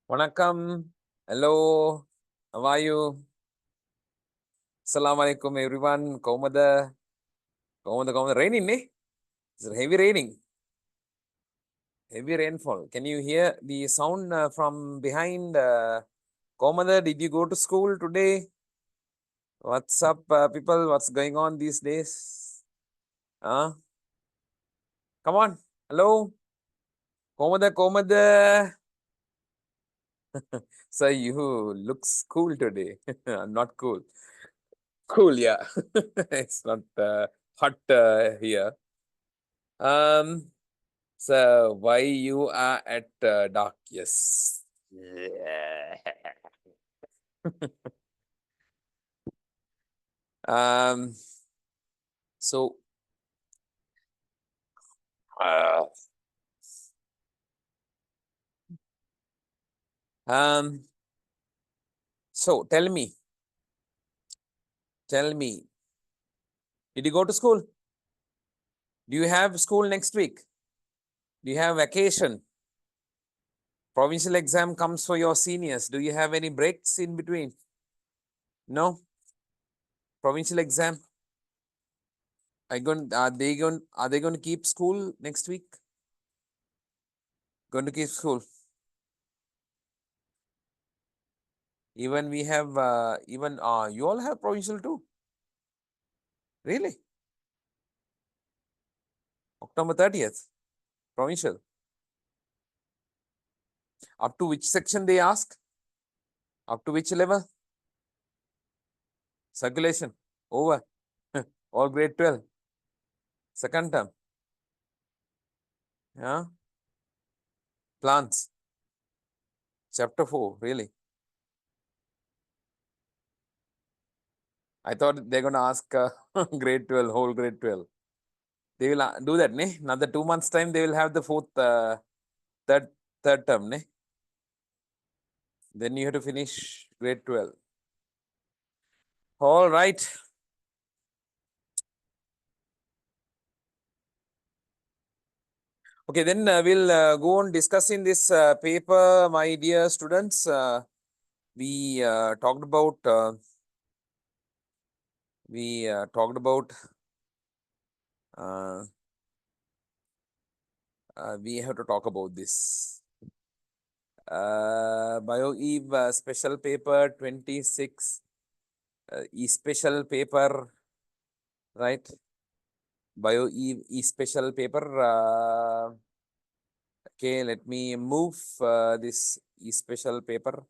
Vanakkam. Hello. How are you? Assalamu alaikum, everyone. Kaumada. Raining, eh? It's heavy raining. Heavy rainfall. Can you hear the sound from behind? Kaumada, did you go to school today? What's up, people? What's going on these days? Come on. Hello. Kaumada. So you looks cool today. I'm not cool. Cool, yeah. It's not hot here. So why you are at dark? Yes. Yeah. um. So. Uh, um. So tell me. Tell me. Did you go to school? Do you have school next week? Do you have vacation? Provincial exam comes for your seniors. Do you have any breaks in between? No. Provincial exam. Are they going to keep school next week? Going to keep school. Even we have you all have provincial too. Really? October 30th, provincial. Up to which section they ask? Up to which level? Circulation. Over. All grade 12. Second term. Yeah. Plants. Chapter 4. Really? I thought they're going to ask grade 12, whole grade 12. They will do that, ne? Another 2 months' time, they will have the fourth, third term, ne? Then you have to finish grade 12. All right. Okay, then we'll go on discussing this paper, my dear students. We talked about we have to talk about this BioEve special paper 26 special paper, right? BioEve special paper. Okay, let me move this special paper.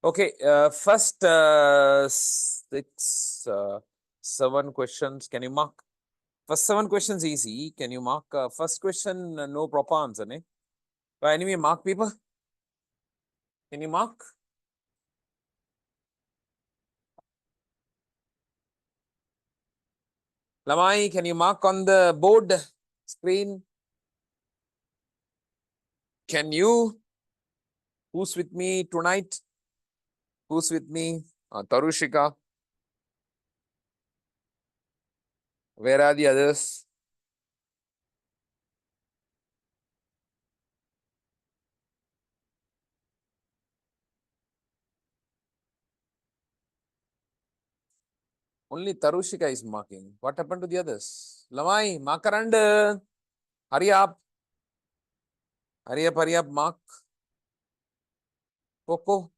Okay, first 7 questions. Can you mark? First 7 questions easy. Can you mark? First question, no proper answer, ne? But anyway, mark people. Can you mark? Lamai, can you mark on the board screen? Can you? Who's with me tonight? Who's with me? Tarushika. Where are the others? Only Tarushika is marking. What happened to the others? Lamai, marker and hurry up. Hurry up, mark. Coco.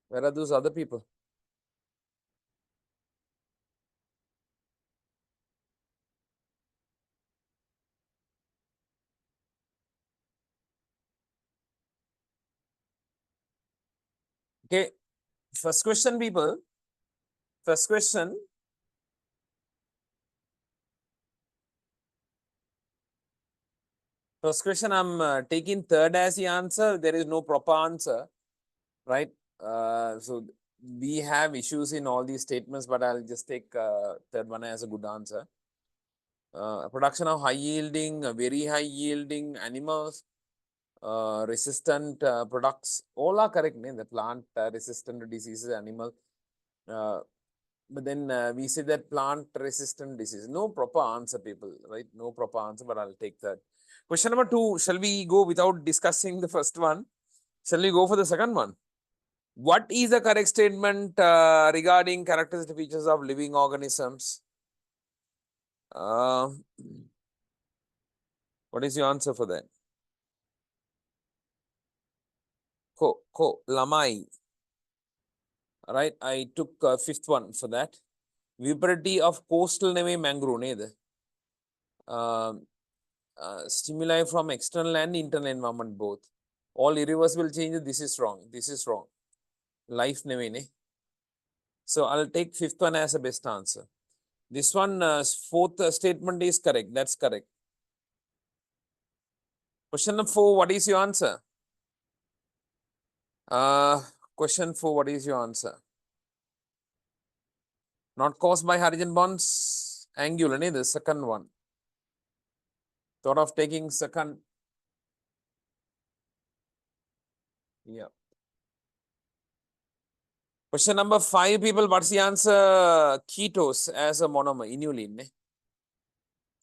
Where are those other people? Okay. First question, people. First question. First question, I'm taking third as the answer. There is no proper answer, right? So we have issues in all these statements, but I'll just take third one as a good answer. Production of high yielding, very high yielding animals, resistant products, all are correct. The plant resistant to diseases, animal. But then we say that plant-resistant disease. No proper answer, people, right? No proper answer, but I'll take that. Question number 2. Shall we go without discussing the first one? Shall we go for the second one? What is the correct statement regarding characteristic features of living organisms? What is your answer for that? Lamai. Right, I took fifth one for that. Viparity of coastal neme mangrove. Stimuli from external and internal environment both. All irreversible changes. This is wrong. This is wrong. Life neme. So I'll take fifth one as a best answer. This one, fourth statement is correct. That's correct. Question number 4. What is your answer? Question 4. What is your answer? Not caused by hydrogen bonds. Angular. The second one. Thought of taking second. Yeah. Question number 5, people. What's the answer? Ketose as a monomer. Inulin.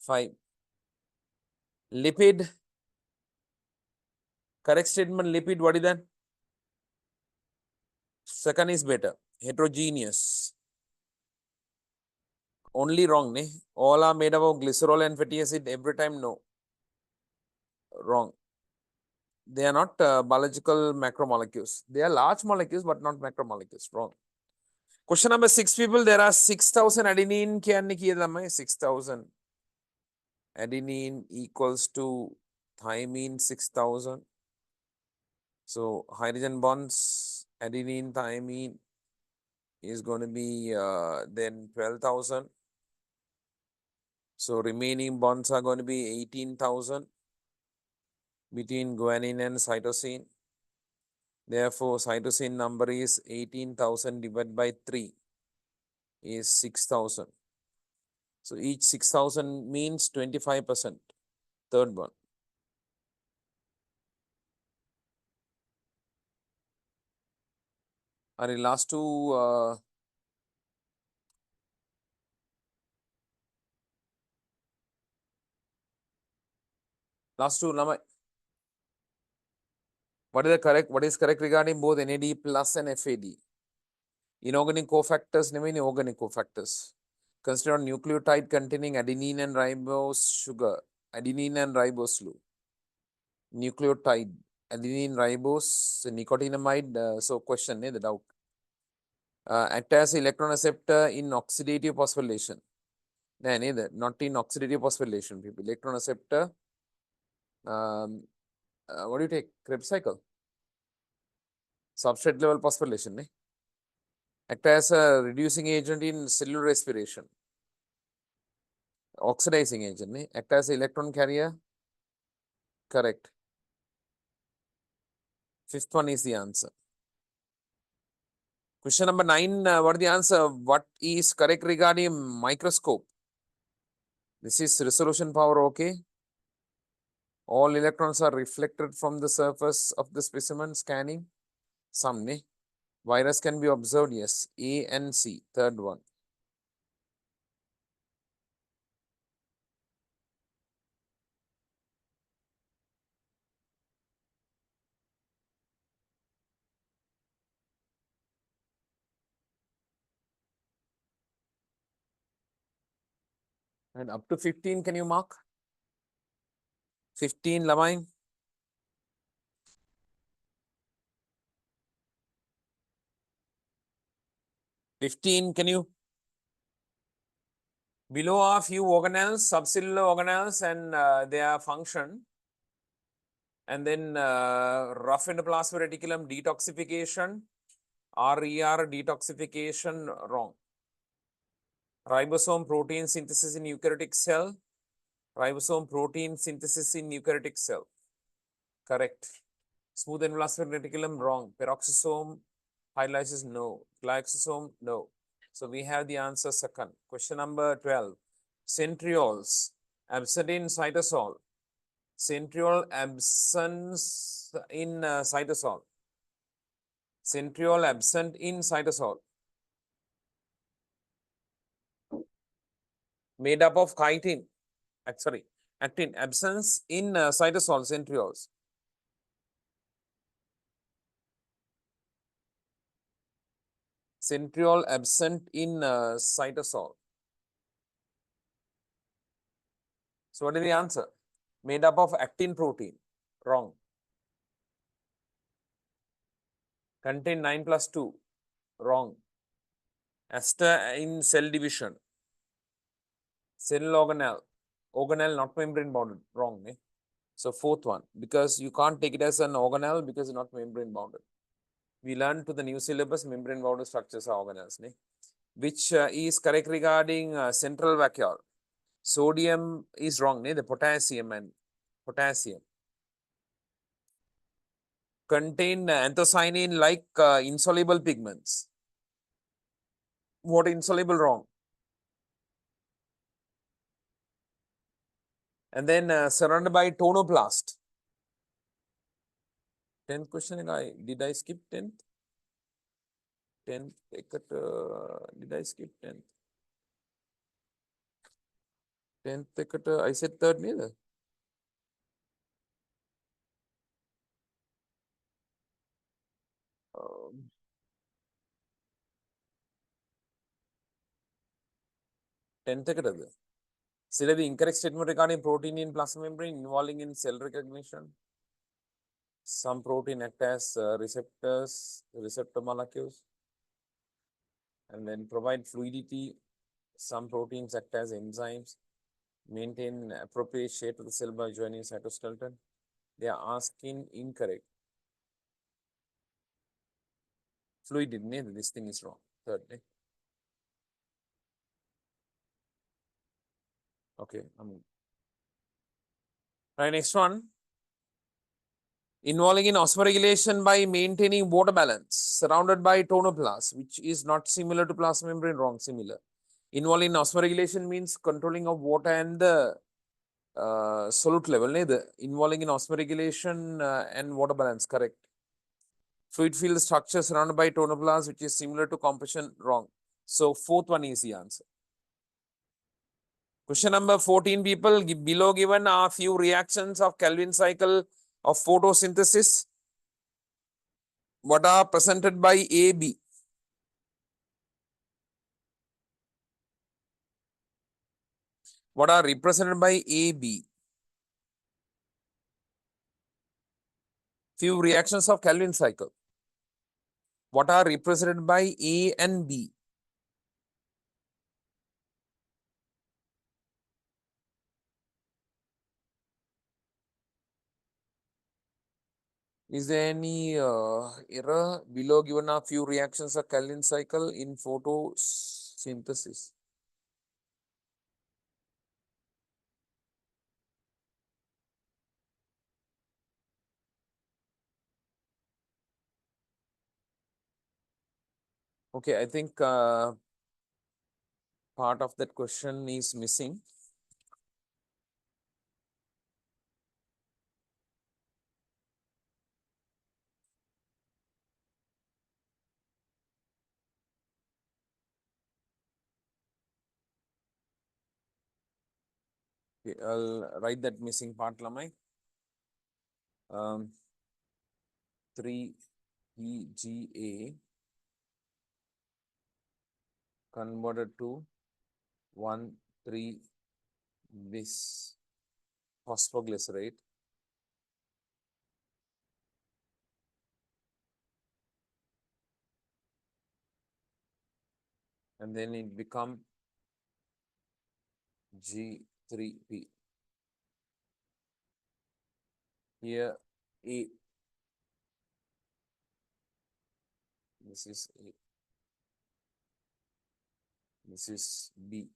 5. Lipid. Correct statement. Lipid. What is that? Second is better. Heterogeneous. Only wrong. All are made up of glycerol and fatty acid. Every time, no. Wrong. They are not biological macromolecules. They are large molecules, but not macromolecules. Wrong. Question number 6, people. There are 6,000 adenine. 6,000. Adenine equals to thymine 6,000. So hydrogen bonds, adenine, thymine is going to be then 12,000. So remaining bonds are going to be 18,000 between guanine and cytosine. Therefore, cytosine number is 18,000 divided by 3 is 6,000. So each 6,000 means 25%. Third one. Are last two Lama. What is correct regarding both NAD plus and FAD? Inorganic cofactors, inorganic cofactors. Consider nucleotide containing adenine and ribose sugar. Adenine and ribose loop. Nucleotide. Adenine, ribose, nicotinamide. So question, the doubt. Act as electron acceptor in oxidative phosphorylation. Neither, not in oxidative phosphorylation, people. Electron acceptor. What do you take? Krebs cycle. Substrate level phosphorylation. Act as a reducing agent in cellular respiration. Oxidizing agent. Act as electron carrier. Correct. Fifth one is the answer. Question number 9. What is the answer? What is correct regarding microscope? This is resolution power. Okay. All electrons are reflected from the surface of the specimen. Scanning. Some. Virus can be observed. Yes. A and C. Third one. And up to 15, can you mark? 15, Lamine. 15, can you? Below are few organelles, subcellular organelles, and their function. And then rough endoplasmic reticulum detoxification, RER detoxification, wrong. Ribosome protein synthesis in eukaryotic cell. Ribosome protein synthesis in eukaryotic cell. Correct. Smooth endoplasmic reticulum, wrong. Peroxisome hydrolysis, no. Glycosome, no. So we have the answer second. Question number 12. Centrioles absent in cytosol. Centriole absence in cytosol. Centriole absent in cytosol. Made up of chitin, sorry, actin, absence in cytosol, centrioles. Centriole absent in cytosol. So what is the answer? Made up of actin protein. Wrong. Contain 9 plus 2. Wrong. Aster in cell division. Cell organelle. Organelle not membrane bounded. Wrong. Eh? So fourth one, because you can't take it as an organelle because it's not membrane bounded. We learned to the new syllabus membrane bounded structures are organelles. Ne? Which is correct regarding central vacuole. Sodium is wrong. Ne? The potassium and potassium. Contain anthocyanin like insoluble pigments. What insoluble? Wrong. And then surrounded by tonoplast. 10th question, did I skip 10th? 10th, did I skip 10th? 10th, I said third neither. Um, 10th, still the incorrect statement regarding protein in plasma membrane involving in cell recognition. Some protein act as receptors, receptor molecules, and then provide fluidity. Some proteins act as enzymes, maintain appropriate shape of the cell by joining cytoskeleton. They are asking incorrect. Fluid, this thing is wrong. Third. Okay. Right, next one. Involving in osmoregulation by maintaining water balance, surrounded by tonoplast, which is not similar to plasma membrane, wrong, similar. Involving in osmoregulation means controlling of water and the solute level. Involving in osmoregulation and water balance, correct. Fluid field structure surrounded by tonoplast, which is similar to compression, wrong. So fourth one is the answer. Question number 14, people. Below given are few reactions of Calvin cycle of photosynthesis. What are presented by AB? What are represented by AB? Few reactions of Calvin cycle. What are represented by A and B? Is there any error? Below given are few reactions of Calvin cycle in photosynthesis. Okay, I think part of that question is missing. Okay, I'll write that missing part, Lamai. 3 EGA converted to 1,3 bis phosphoglycerate. And then it become G3P. Here A. This is A. This is B.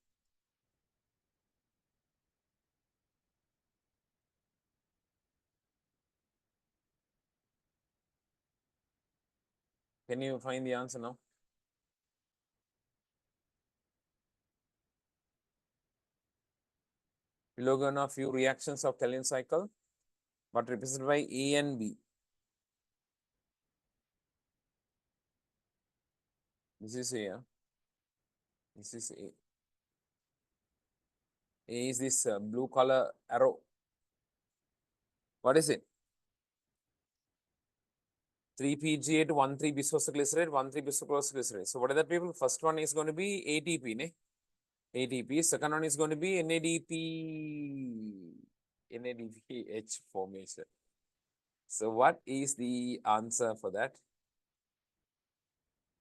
Can you find the answer now? Below given a few reactions of Calvin cycle, but represented by A and B. This is A. This is A. is this blue color arrow. What is it? 3PGA to 1,3-bisphosphoglycerate, 1,3-bisphosphoglycerate. So what are the people? First one is going to be ATP, ne? ATP. Second one is going to be NADPH formation. So what is the answer for that?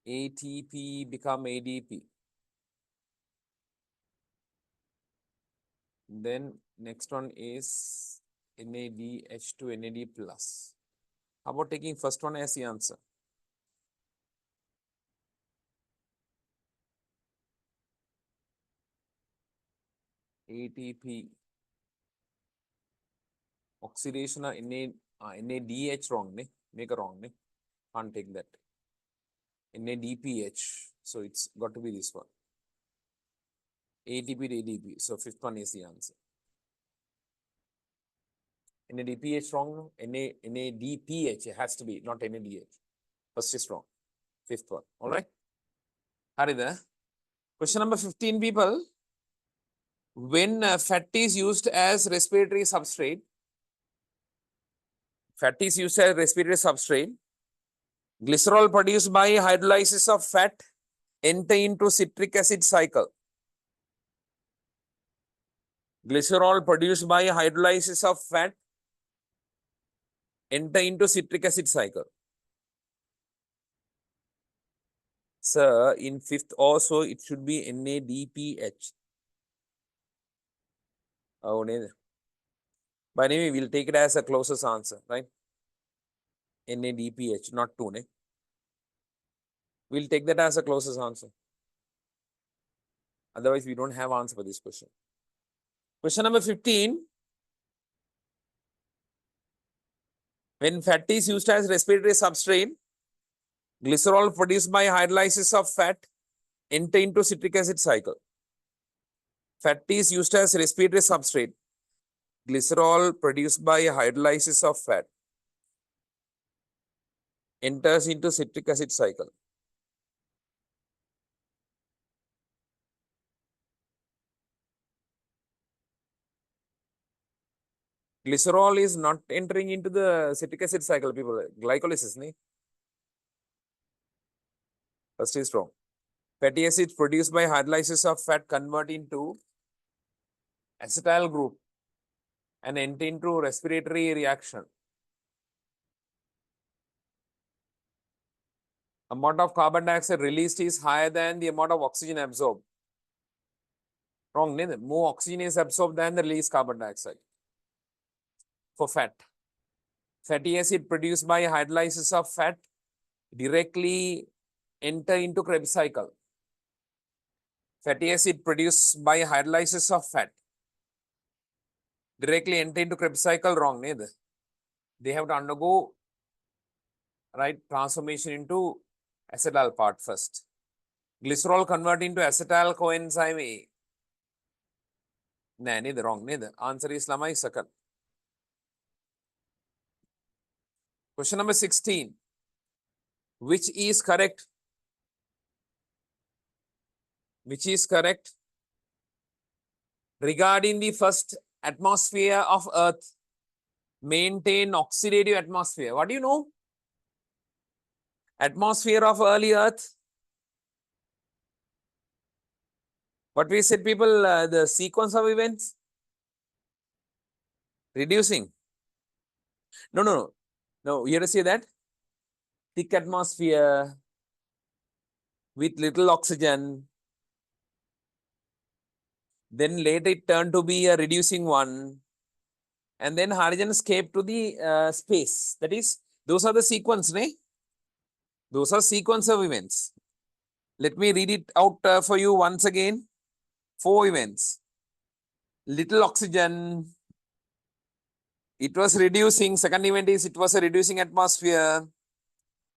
ATP become ADP. Then next one is NADH to NAD plus. How about taking first one as the answer? ATP oxidation of NADH wrong, ne? Make a wrong, ne? Can't take that. NADPH. So it's got to be this one. ATP to ADP. So fifth one is the answer. NADPH wrong. NADPH. It has to be, not NADH. First is wrong. Fifth one. All right. Harida. Question number 15, people. When fat is used as respiratory substrate, glycerol produced by hydrolysis of fat enter into citric acid cycle. Glycerol produced by hydrolysis of fat enter into citric acid cycle. Sir, in fifth also it should be NADPH. Oh, but anyway, we'll take it as a closest answer, right? NADPH, not 2, ne? We'll take that as a closest answer. Otherwise, we don't have answer for this question. Question number 15. When fat is used as respiratory substrate, glycerol produced by hydrolysis of fat enter into citric acid cycle. Fat is used as respiratory substrate. Glycerol produced by hydrolysis of fat enters into citric acid cycle. Glycerol is not entering into the citric acid cycle, people. Glycolysis, ne? First is wrong. Fatty acids produced by hydrolysis of fat convert into acetyl group and enter into respiratory reaction. Amount of carbon dioxide released is higher than the amount of oxygen absorbed. Wrong, neither. More oxygen is absorbed than the released carbon dioxide. For fat. Fatty acid produced by hydrolysis of fat directly enter into Krebs cycle. Fatty acid produced by hydrolysis of fat directly enter into Krebs cycle. Wrong, neither. They have to undergo, right, transformation into acetyl part first. Glycerol convert into acetyl coenzyme A. No, neither. Wrong, neither. Answer is Lama is second. Question number 16. Which is correct? Which is correct regarding the first atmosphere of Earth? Maintain oxidative atmosphere. What do you know? Atmosphere of early Earth. What we said, people, the sequence of events? Reducing. No. No, you have to say that. Thick atmosphere with little oxygen. Then later it turned to be a reducing one. And then hydrogen escaped to the space. That is, those are the sequence, ne? Those are sequence of events. Let me read it out for you once again. 4 events. Little oxygen. It was reducing. Second event is it was a reducing atmosphere.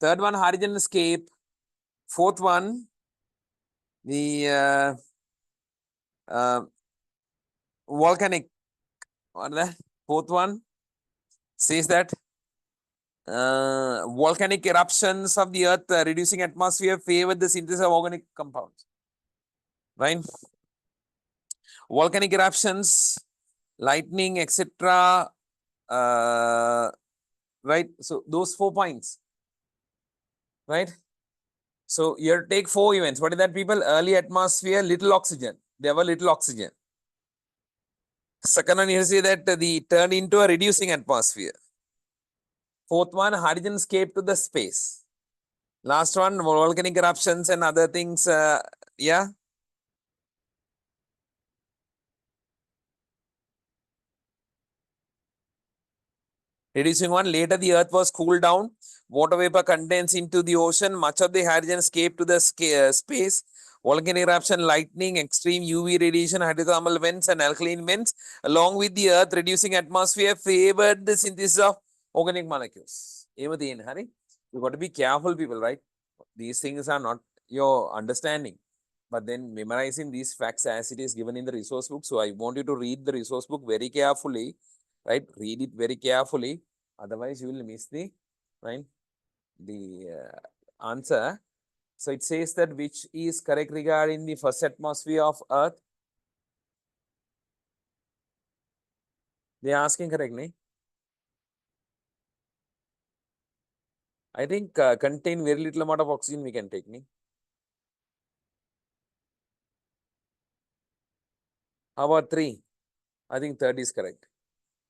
Third one, hydrogen escape. Fourth one, the volcanic. What that? Fourth one says that volcanic eruptions of the earth reducing atmosphere favored the synthesis of organic compounds. Right? volcanic eruptions, lightning, etc. Right? So those 4 points, right? So here take 4 events. What is that, people? Early atmosphere, little oxygen. There were little oxygen. Second one, you see that the turn into a reducing atmosphere. Fourth one, hydrogen escape to the space. Last one, volcanic eruptions and other things. Yeah. Reducing one, later the earth was cooled down. Water vapor condensed into the ocean. Much of the hydrogen escaped to the space. Volcanic eruption, lightning, extreme UV radiation, hydrothermal vents, and alkaline vents, along with the earth reducing atmosphere, favored the synthesis of organic molecules. Hari, you got to be careful, people, right? These things are not your understanding, but then memorizing these facts as it is given in the resource book. So I want you to read the resource book very carefully, right? Read it very carefully. Otherwise, you will miss the right the answer. So it says that which is correct regarding the first atmosphere of Earth. They are asking correctly. I think contain very little amount of oxygen we can take. Me. How about 3? I think third is correct.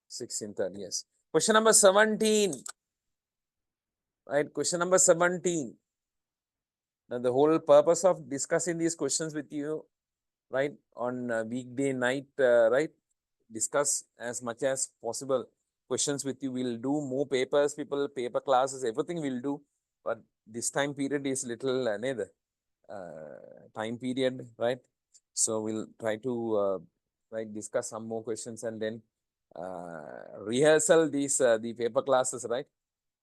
16, third, yes. Question number 17. Right, question number 17. Now, the whole purpose of discussing these questions with you, right, on weekday night, right, discuss as much as possible questions with you. We'll do more papers, people, paper classes, everything we'll do. But this time period is little time period, right? So we'll try to right discuss some more questions and then rehearsal these the paper classes, right?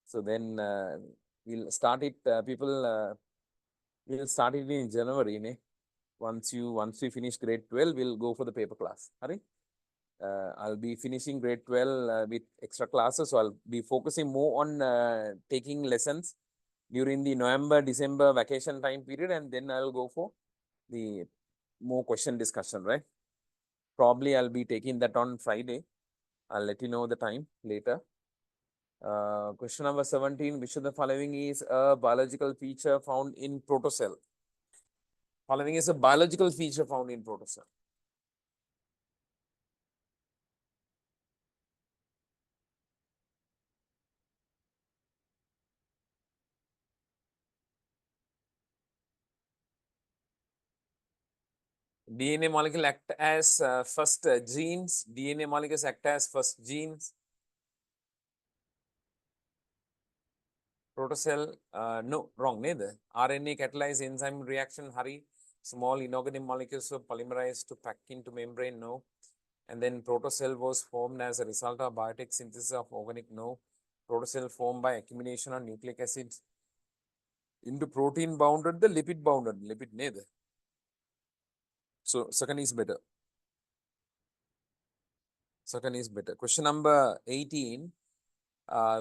So then we'll start it. People, we'll start it in January. Ne? Once we finish grade 12, we'll go for the paper class. Hari? I'll be finishing grade 12 with extra classes. So I'll be focusing more on taking lessons during the November, December vacation time period, and then I'll go for the more question discussion, right? Probably I'll be taking that on Friday. I'll let you know the time later. Question number 17, which of the following is a biological feature found in protocell? Following is a biological feature found in protocell. DNA molecule act as first genes. DNA molecules act as first genes. Protocell, no, wrong, neither. RNA catalyzed enzyme reaction, hurry. Small inorganic molecules were polymerized to pack into membrane, no. And then protocell was formed as a result of biotic synthesis of organic, no. Protocell formed by accumulation of nucleic acids into protein bounded, the lipid bounded, lipid neither. So second is better. Second is better. Question number 18.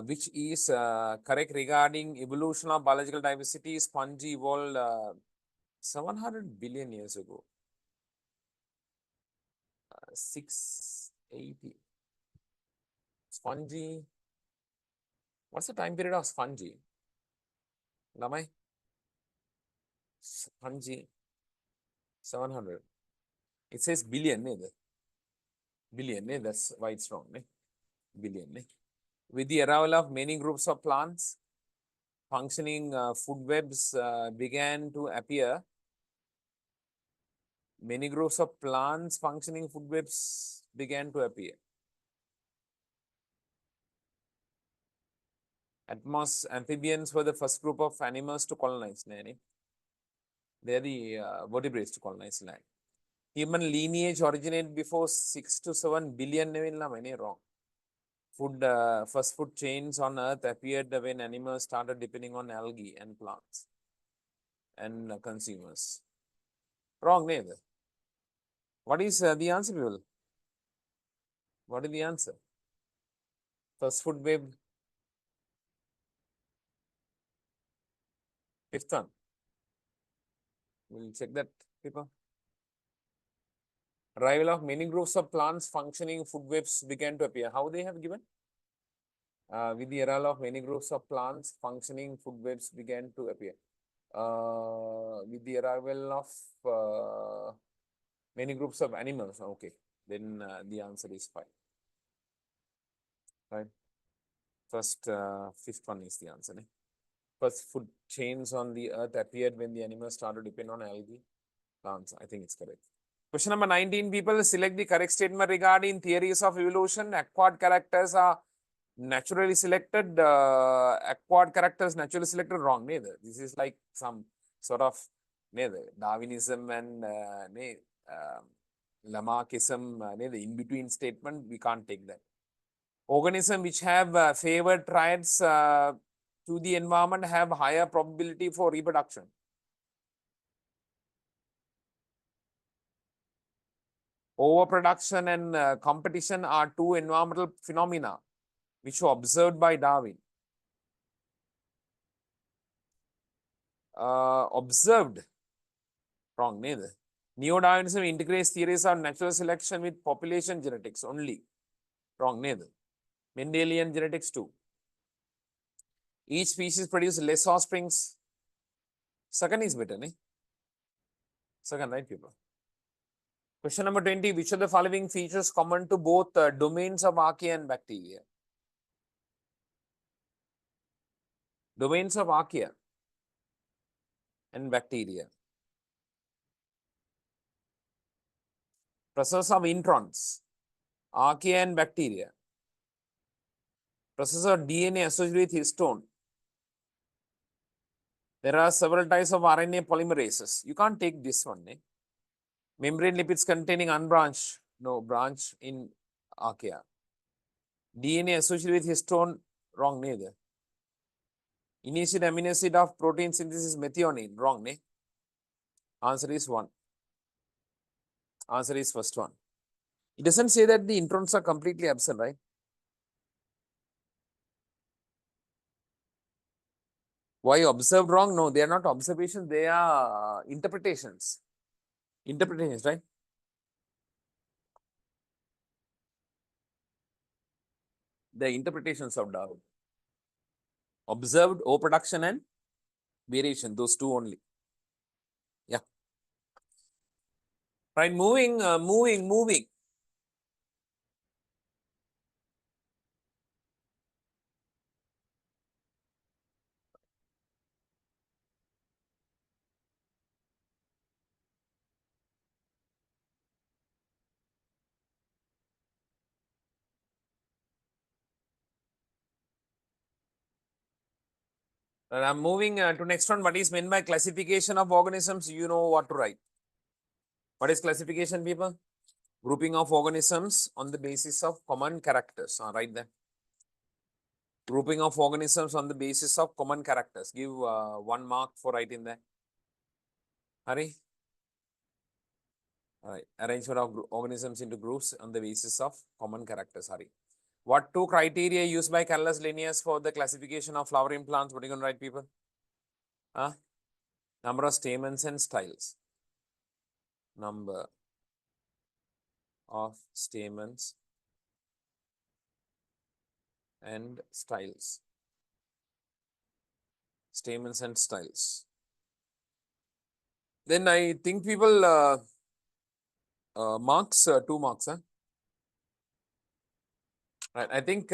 Which is correct regarding evolution of biological diversity. Spongy evolved 700 billion years ago. 680. Spongy. What's the time period of spongy? Lamai? Spongy. 700. It says billion. Billion. That's why it's wrong. Billion. With the arrival of many groups of plants, functioning food webs began to appear. Many groups of plants functioning food webs began to appear. Amphibians were the first group of animals to colonize. They are the vertebrates to colonize land. Human lineage originated before 6 to 7 billion. Wrong. First food chains on Earth appeared when animals started depending on algae and plants and consumers. Wrong, neither. What is the answer, people? What is the answer? First food web. Fifth one. We'll check that, people. Arrival of many groups of plants functioning food webs began to appear. How they have given? With the arrival of many groups of plants, functioning food webs began to appear. With the arrival of many groups of animals, okay, then the answer is 5. Right? First, fifth one is the answer. First food chains on the earth appeared when the animals started to depend on algae plants. I think it's correct. Question number 19, people select the correct statement regarding theories of evolution. Acquired characters are naturally selected. Acquired characters naturally selected, wrong. Neither. This is like some sort of neither Darwinism and Lamarckism, neither in between statement. We can't take that. Organisms which have favored traits to the environment have higher probability for reproduction. Overproduction and competition are two environmental phenomena which were observed by Darwin. Observed, wrong, neither. Neo-Darwinism integrates theories of natural selection with population genetics only, wrong, neither. Mendelian genetics too. Each species produces less offsprings. Second is better, ne? Second, right, people? Question number 20, which of the following features common to both domains of archaea and bacteria? Domains of archaea and bacteria. Process of introns, archaea and bacteria. Process of DNA associated with histone. There are several types of RNA polymerases. You can't take this one. Eh? Membrane lipids containing unbranched, no branch in archaea. DNA associated with histone, wrong neither. Initial amino acid of protein synthesis methionine, wrong ne? Answer is 1. Answer is first one. It doesn't say that the introns are completely absent, right? Why observed wrong? No, they are not observations, they are interpretations. Interpretations, right? The interpretations of Darwin. Observed overproduction and variation, those two only. Yeah. Right, moving. I'm moving to next one. What is meant by classification of organisms? You know what to write. What is classification, people? Grouping of organisms on the basis of common characters. Write that. Grouping of organisms on the basis of common characters. Give 1 mark for writing that. Hari? All right. Arrangement of organisms into groups on the basis of common characters. Hari. What 2 criteria used by Carolus Linnaeus for the classification of flowering plants? What are you going to write, people? Number of stamens and styles. Number of stamens and styles. Stamens and styles. Then I think people marks 2 marks. Huh? Right. I think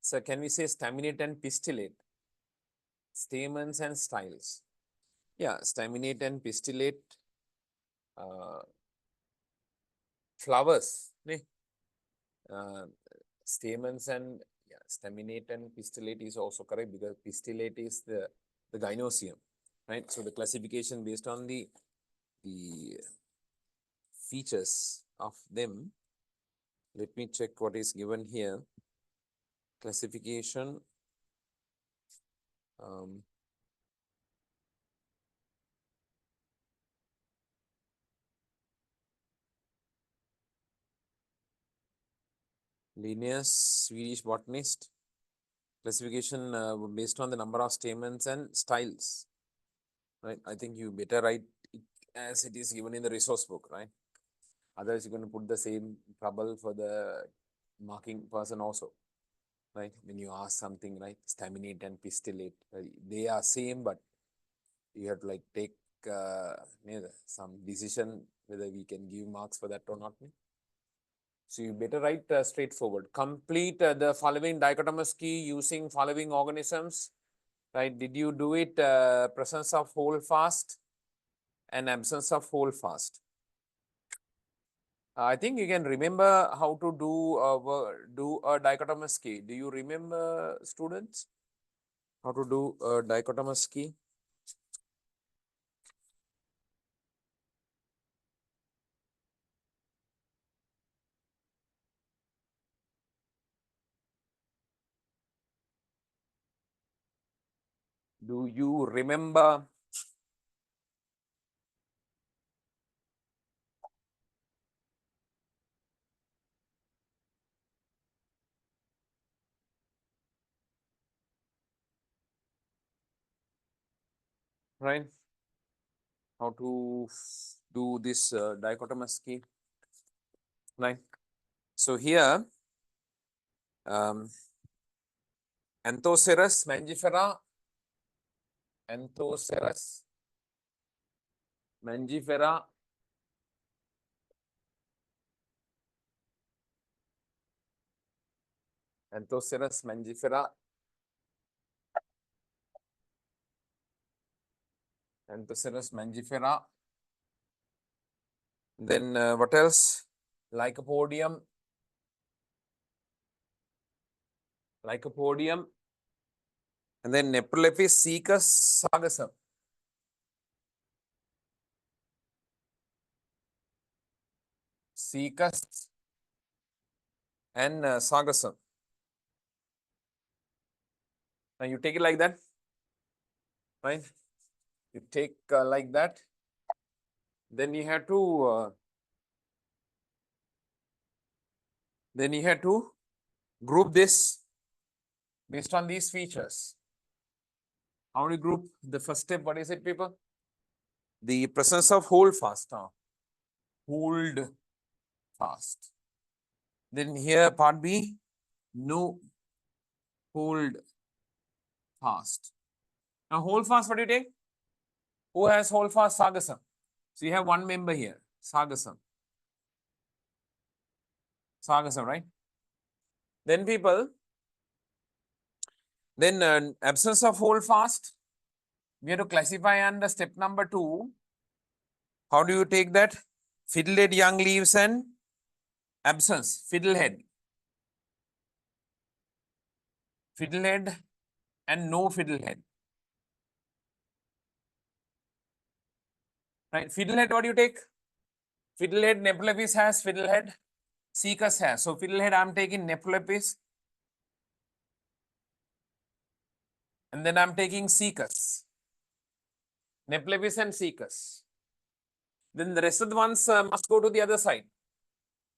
so. Can we say staminate and pistillate? Stamens and styles. Yeah, staminate and pistillate. Flowers. Stamens and staminate and pistillate is also correct because pistillate is the gynoecium, right? So the classification based on the features of them. Let me check what is given here. Classification. Linnaeus, Swedish botanist. Classification based on the number of stamens and styles. Right. I think you better write as it is given in the resource book, right? Otherwise, you're going to put the same trouble for the marking person also, right? When you ask something like staminate and pistillate, they are same, but you have to like take some decision whether we can give marks for that or not. So you better write straightforward. Complete the following dichotomous key using following organisms, right? Did you do it presence of hold fast and absence of hold fast? I think you can remember how to do a dichotomous key. Do you remember, students, how to do a dichotomous key? Do you remember? Right? How to do this dichotomous key? Right? So here, Anthoceras mangifera, Anthoceras mangifera, Anthoceras mangifera, Anthoceras mangifera. Then what else? Lycopodium, Lycopodium, and then Neprolepis caecus sargassum. Caecus and sargassum. Now you take it like that, right? You take like that. Then you have to group this based on these features. How do you group? The first step, what is it, people? The presence of hold fast. Hold fast. Then here part B, no hold fast. Now hold fast, what do you take? Who has hold fast? Sargassum. So you have one member here, sargassum. Sargassum, right? Then people, then absence of hold fast, we have to classify under step number 2. How do you take that? Fiddlehead young leaves and absence, fiddlehead. Fiddlehead and no fiddlehead. Right? Fiddlehead, what do you take? Fiddlehead, Neprolepis has fiddlehead, caecus has. So fiddlehead, I'm taking Neprolepis. And then I'm taking caecus. Neprolepis and caecus. Then the rest of the ones must go to the other side.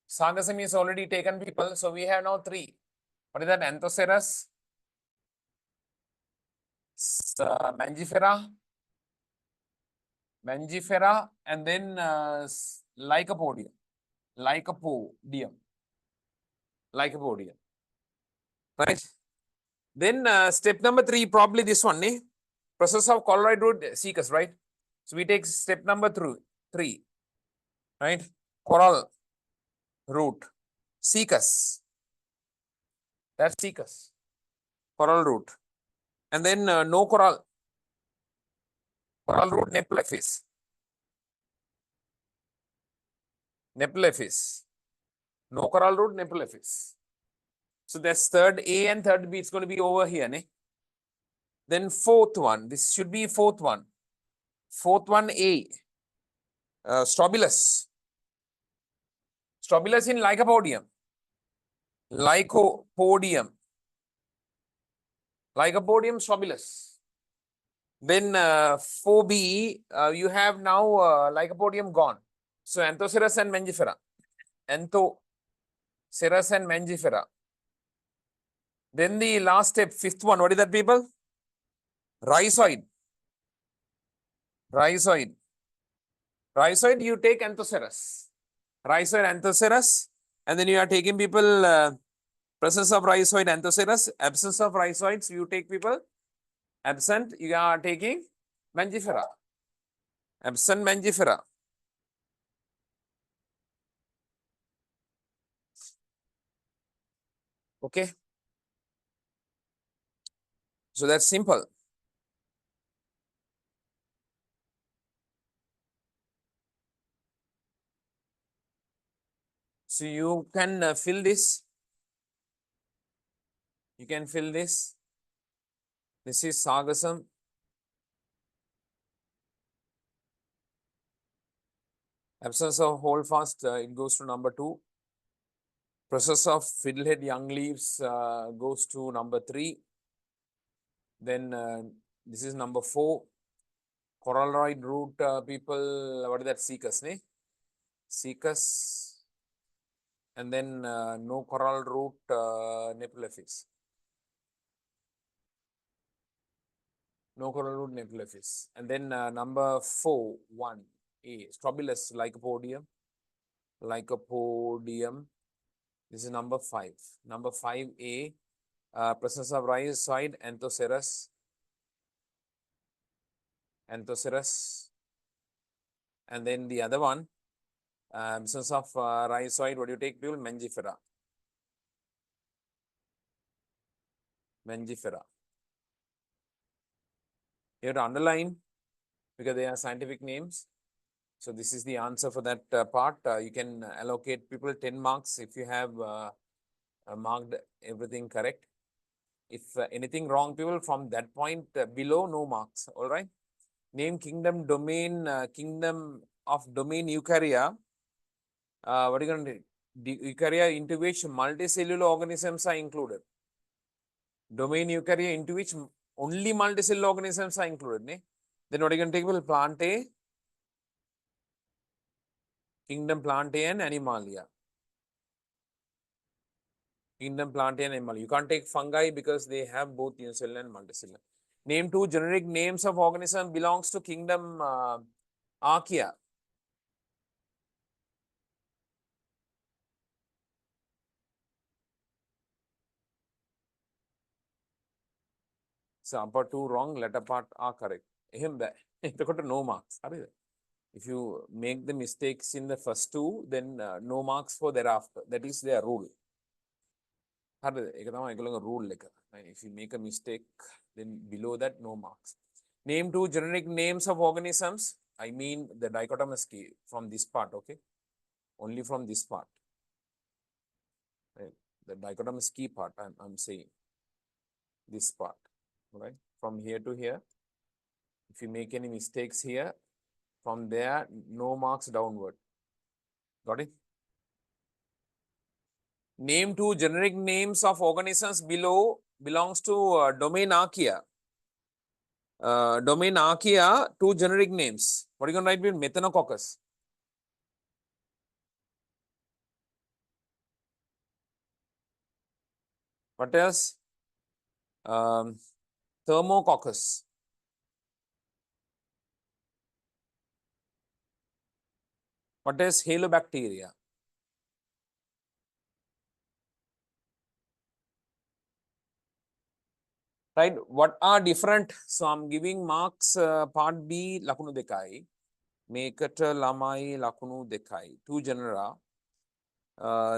Sargassum is already taken, people. So we have now 3. What is that? Anthoceras, Mangifera, and then Lycopodium. Lycopodium. Right? Then step number 3, probably this one, process of colloid root caecus, right? So we take step number 3, right? Coral root caecus. That's caecus. Coral root. And then no coral root Neprolepis. No coral root Neprolepis. So that's third A and third B. It's going to be over here. Then fourth one. This should be fourth one. Fourth one A. Strobilus. Strobilus in Lycopodium. Lycopodium, Strobilus. Then 4B, you have now Lycopodium gone. So Anthoceras and Mangifera. Anthoceras and Mangifera. Then the last step, 5th one, what is that, people? Rhizoid. Rhizoid, you take Anthocerus. Rhizoid, Anthocerus, and then you are taking people presence of rhizoid, Anthocerus, absence of rhizoids, you take people absent, you are taking Mangifera. Absent Mangifera. Okay. So that's simple. So you can fill this. You can fill this. This is sargassum. Absence of holdfast, it goes to number 2. Process of fiddlehead young leaves goes to number 3. Then this is number 4. Coralloid root people, what is that? Cecus, ne? Cecus. And then no coral root Nephilophyes. No coral root Nephilophyes. And then number 4, 1A, Strobilus lycopodium. Lycopodium. This is number 5. Number 5A, presence of rhizoid, Anthocerus. Anthocerus. And then the other one, absence of rhizoid, what do you take, people? Mangifera. Mangifera. You have to underline because they are scientific names. So this is the answer for that part. You can allocate people 10 marks if you have marked everything correct. If anything wrong, people from that point below, no marks. All right. Name kingdom domain, kingdom of domain Eukarya. What are you going to do? Eukarya into which multicellular organisms are included. Domain Eukarya into which only multicellular organisms are included. Ne? Then what are you going to take? Well, Plantae, kingdom Plantae and Animalia. Kingdom Plantae and Animalia. You can't take fungi because they have both unicellular and multicellular. Name 2 generic names of organism belongs to kingdom Archaea. So upper 2 wrong, latter part are correct. Him that no marks. If you make the mistakes in the first 2, then no marks for thereafter. That is their rule. Rule. If you make a mistake, then below that, no marks. Name 2 generic names of organisms. I mean the dichotomous key from this part, okay? Only from this part. Right? The dichotomous key part, I'm saying. This part, right? From here to here. If you make any mistakes here, from there, no marks downward. Got it? Name 2 generic names of organisms below belongs to domain Archaea. Domain Archaea, 2 generic names. What are you going to write with Methanococcus? What else? Thermococcus. What is halobacteria? Right? What are different? So I'm giving marks part B, Lakunu Dekai. Mekat Lamai Lakunu Dekai. 2 genera.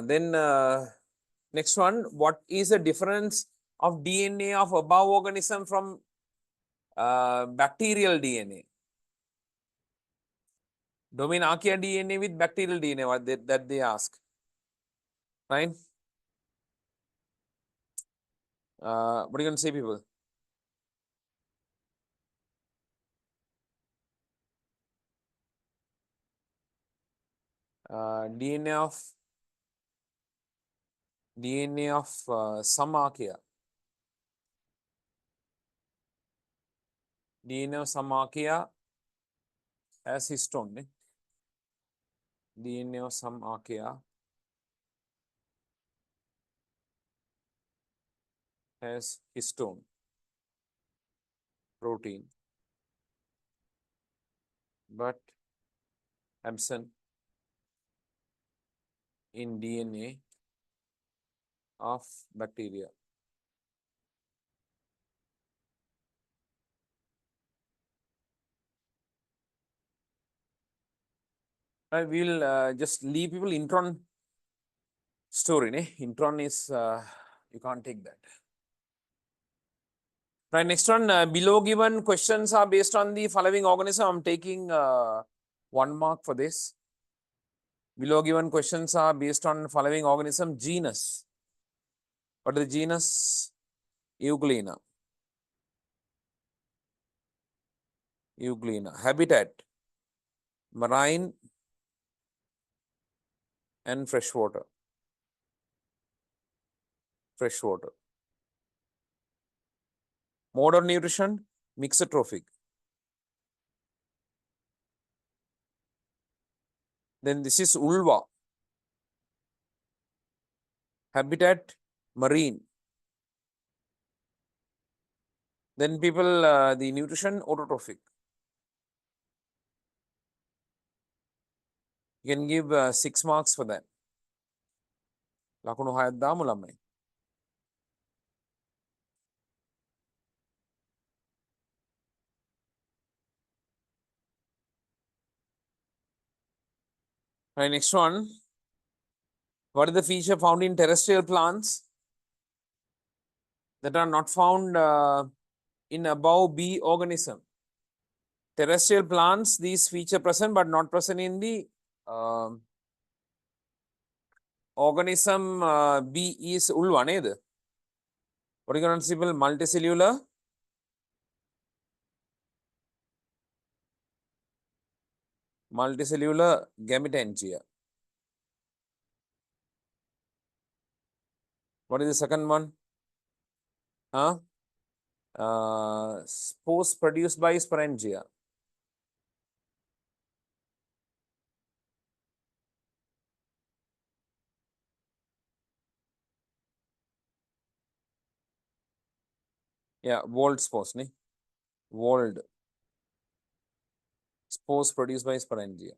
Then next one, what is the difference of DNA of above organism from bacterial DNA? Domain Archaea DNA with bacterial DNA, what that they ask. Right? What are you going to say, people? DNA of some Archaea. DNA of some Archaea has histone. DNA of some Archaea has histone protein, but absent in DNA of bacteria. Right, we'll just leave people intron story. Intron is, you can't take that. Right, next one, below given questions are based on the following organism. I'm taking 1 mark for this. Below given questions are based on following organism. Genus. What is the genus? Euglena. Euglena. Habitat. Marine and freshwater. Freshwater. Mode of nutrition, mixotrophic. Then this is ulva. Habitat, marine. Then people, the nutrition, autotrophic. You can give 6 marks for that. Lakunu hayat damu lamai. Right, next one. What is the feature found in terrestrial plants that are not found in above B organism? Terrestrial plants, these feature present but not present in the organism B is ulva. What are you going to see? Multicellular. Multicellular gametangia. What is the second one? Huh? Spores produced by sporangia. Yeah, walled spores. Walled spores produced by sporangia.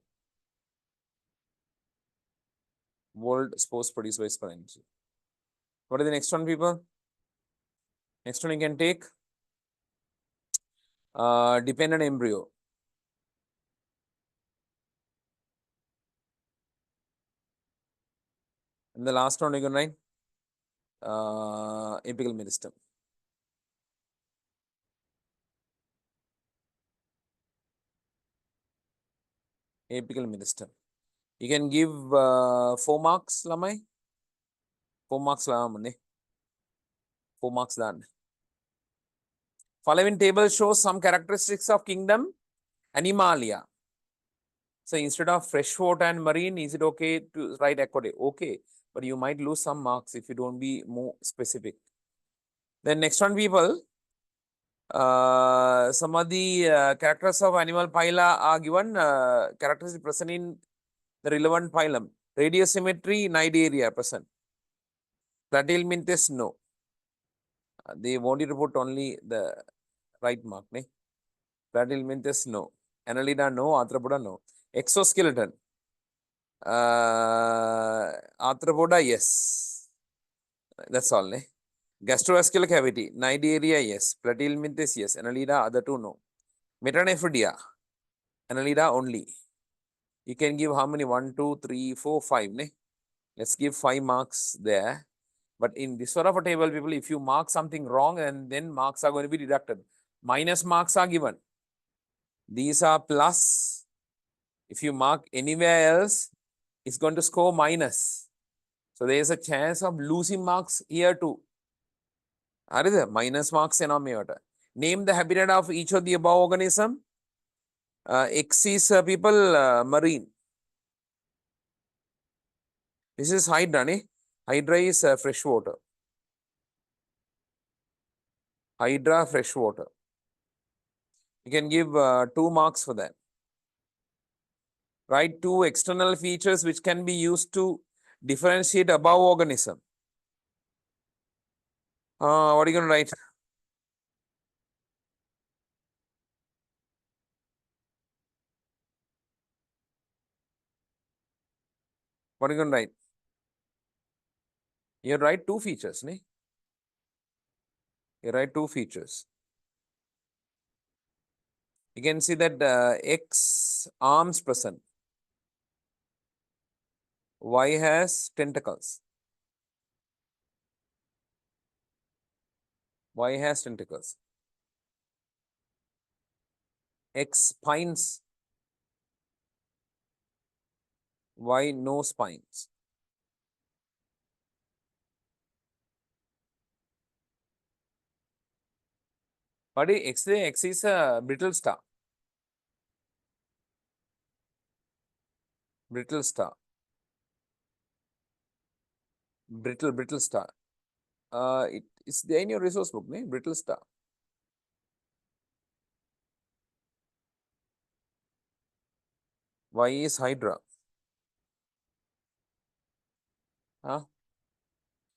Walled spores produced by sporangia. What is the next one, people? Next one you can take dependent embryo. And the last one you can write apical meristem. Apical meristem. You can give 4 marks, Lamai. 4 marks, Lamai. 4 marks done. Following table shows some characteristics of kingdom Animalia. So instead of freshwater and marine, is it okay to write aquatic? Okay, but you might lose some marks if you don't be more specific. Then next one, people. Some of the characters of animal phyla are given. Characters present in the relevant phylum. Radius symmetry, cnidaria present. Platyhelminthes, no. They want you to put only the right mark. Platyhelminthes, no. Annelida, no. Arthropoda, no. Exoskeleton. Arthropoda, yes. That's all. Gastrovascular cavity. Cnidaria, yes. Platyhelminthes, yes. Annelida, other two, no. Metanophydia. Annelida only. You can give how many? 1, 2, 3, 4, 5. Let's give 5 marks there. But in this sort of a table, people, if you mark something wrong, and then marks are going to be deducted. Minus marks are given. These are plus. If you mark anywhere else, it's going to score minus. So there is a chance of losing marks here too. Are there minus marks? Name the habitat of each of the above organism. X is people marine. This is Hydra. Hydra is freshwater. Hydra freshwater. You can give 2 marks for that. Write 2 external features which can be used to differentiate above organism. What are you going to write? What are you going to write? You write two features, ne? You write two features. You can see that X arms present. Y has tentacles. Y has tentacles. X spines. Y no spines. But X is a brittle star. Brittle star. Brittle star. It's there in your resource book, ne? Brittle star. Y is hydra. Huh?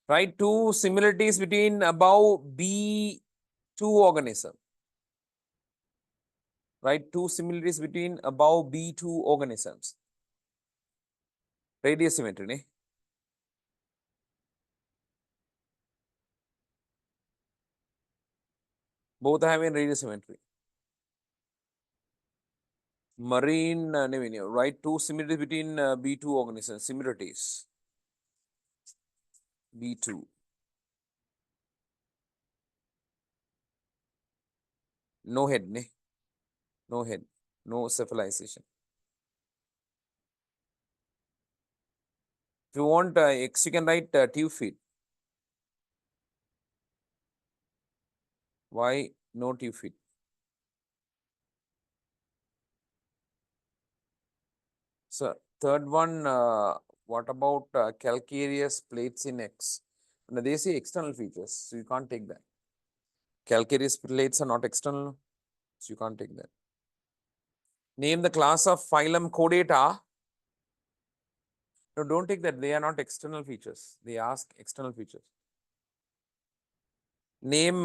Write two similarities between above B2 organism. Write two similarities between above B2 organisms. Radius symmetry, ne? Both have in radius symmetry. Marine write two similarities between B2 organisms. Similarities. B2. No head, ne? No head. No cephalization. If you want X, you can write tube feet. Y, no tube feet. So, third one, what about calcareous plates in X? Now, they say external features, so you can't take that. Calcareous plates are not external, so you can't take that. Name the class of phylum Chordata. No, don't take that. They are not external features. They ask external features. Name,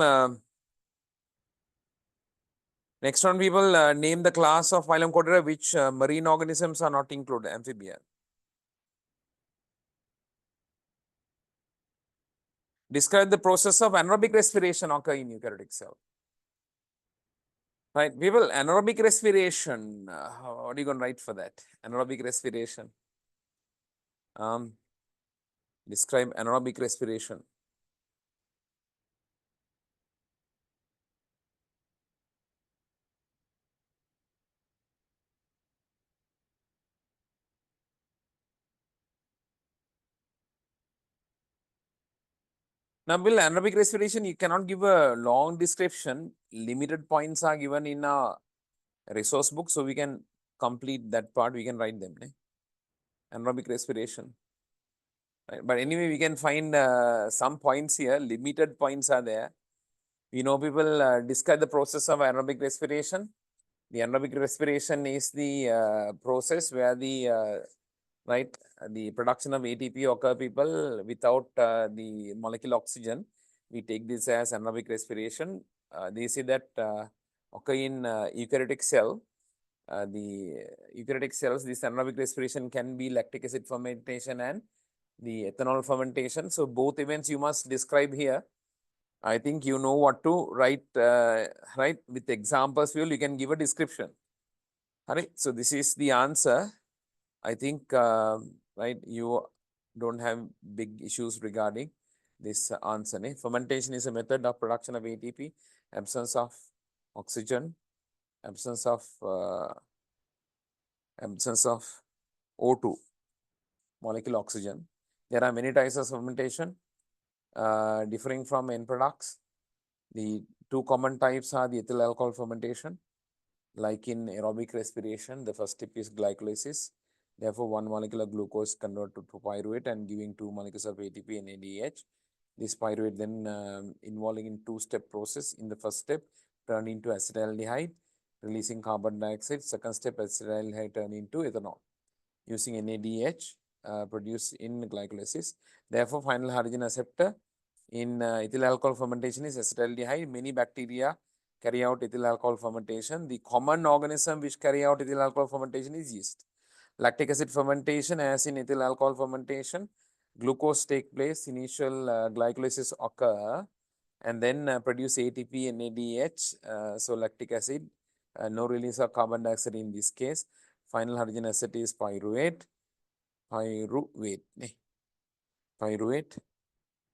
next one, people, name the class of phylum Chordata which marine organisms are not included, amphibia. Describe the process of anaerobic respiration occur in eukaryotic cell. Right, people, anaerobic respiration. What are you going to write for that? Anaerobic respiration. Describe anaerobic respiration. Now, Bill, anaerobic respiration, you cannot give a long description. Limited points are given in a resource book, so we can complete that part. We can write them. Anaerobic respiration. Right? But anyway, we can find some points here. Limited points are there. We know people describe the process of anaerobic respiration. The anaerobic respiration is the process where the production of ATP occur people without the molecular oxygen. We take this as anaerobic respiration. They say that occur in eukaryotic cell. The eukaryotic cells, this anaerobic respiration can be lactic acid fermentation and the ethanol fermentation. So both events you must describe here. I think you know what to write, right? With examples, you can give a description. All right, so this is the answer. I think, right, you don't have big issues regarding this answer. Fermentation is a method of production of ATP, absence of oxygen, absence of O2, molecular oxygen. There are many types of fermentation differing from end products. The two common types are the ethyl alcohol fermentation. Like in aerobic respiration, the first step is glycolysis. Therefore, one molecule of glucose converted to pyruvate and giving two molecules of ATP and ADH. This pyruvate then involving in two-step process. In the first step, turn into acetaldehyde, releasing carbon dioxide. Second step, acetaldehyde turn into ethanol, using NADH produced in glycolysis. Therefore, final hydrogen acceptor in ethyl alcohol fermentation is acetaldehyde. Many bacteria carry out ethyl alcohol fermentation. The common organism which carry out ethyl alcohol fermentation is yeast. Lactic acid fermentation, as in ethyl alcohol fermentation, glucose take place, initial glycolysis occur, and then produce ATP and ADH. So lactic acid, no release of carbon dioxide in this case. Final hydrogen acid is pyruvate, pyruvate,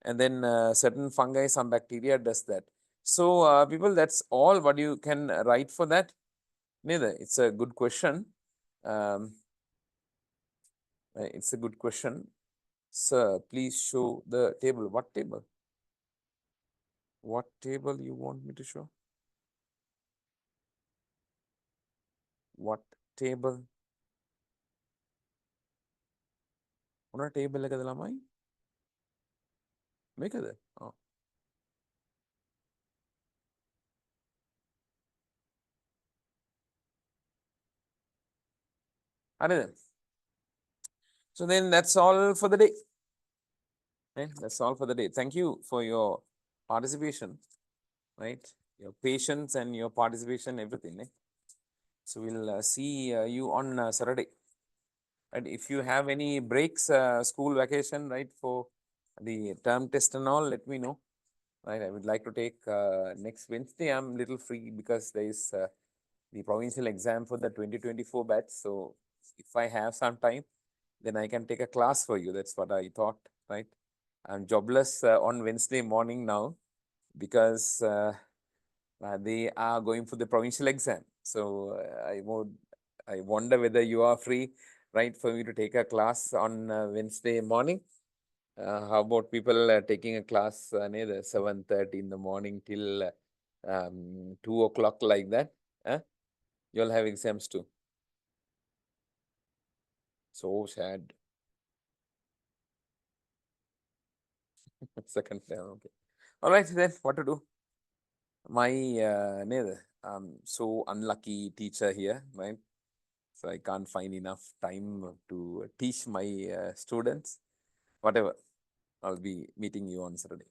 and then certain fungi, some bacteria does that. So people, that's all what you can write for that. Neither, it's a good question. It's a good question. Sir, please show the table. What table? What table you want me to show? What table? Una table kadalama? Make it. Oh. Another. So then that's all for the day. Right? That's all for the day. Thank you for your participation, right? Your patience and your participation, everything. Eh? So we'll see you on Saturday. And if you have any breaks, school vacation, right, for the term test and all, let me know. Right, I would like to take next Wednesday. I'm little free because there is the provincial exam for the 2024 batch. So if I have some time, then I can take a class for you. That's what I thought, right? I'm jobless on Wednesday morning now because they are going for the provincial exam. So I wonder whether you are free, right, for me to take a class on Wednesday morning. How about people taking a class near 7:30 in the morning till 2 o'clock like that? You'll have exams too. So sad. Second term, okay. All right, then what to do? My so unlucky teacher here, right? So I can't find enough time to teach my students. Whatever, I'll be meeting you on Saturday.